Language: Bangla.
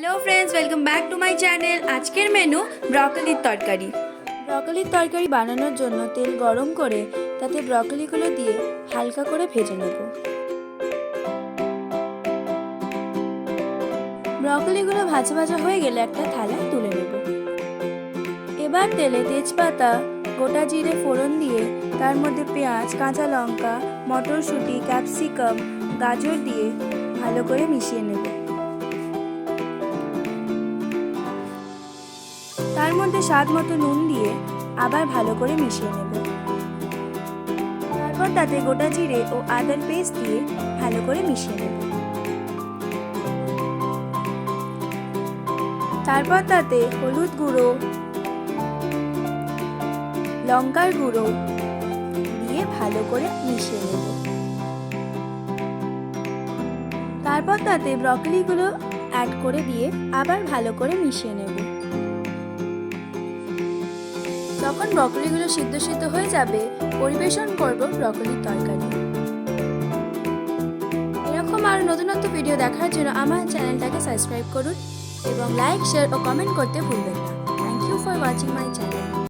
Hello friends, welcome back to my channel. আজকের মেনু ব্রকলির তরকারি। ব্রকলির তরকারি বানানোর জন্য তেল গরম করে তাতে ব্রকলিগুলো দিয়ে হালকা করে ভেজে নেব। ব্রকলিগুলো ভাজা ভাজা হয়ে গেলে একটা থালায় তুলে নেব। এবার তেলে তেজপাতা, গোটা জিরে ফোড়ন দিয়ে তার মধ্যে পেঁয়াজ, কাঁচা লঙ্কা, মটরশুঁটি, ক্যাপসিকাম, গাজর দিয়ে ভালো করে মিশিয়ে নেব। তার মধ্যে স্বাদ মতো নুন দিয়ে আবার ভালো করে মিশিয়ে নেব। তারপর তাতে গোটা জিরে ও আদার পেস্ট দিয়ে ভালো করে মিশিয়ে নেব। তারপর তাতে হলুদ গুঁড়ো, লঙ্কার গুঁড়ো দিয়ে ভালো করে মিশিয়ে নেব। তারপর তাতে ব্রকলিগুলো অ্যাড করে দিয়ে আবার ভালো করে মিশিয়ে নেব। যখন ব্রকলিগুলো সিদ্ধ হয়ে যাবে, পরিবেশন করব ব্রকলির তরকারি। এরকম আরও নতুনত্ব ভিডিও দেখার জন্য আমার চ্যানেলটাকে সাবস্ক্রাইব করুন এবং লাইক, শেয়ার ও কমেন্ট করতে ভুলবেন না। Thank you for watching my channel.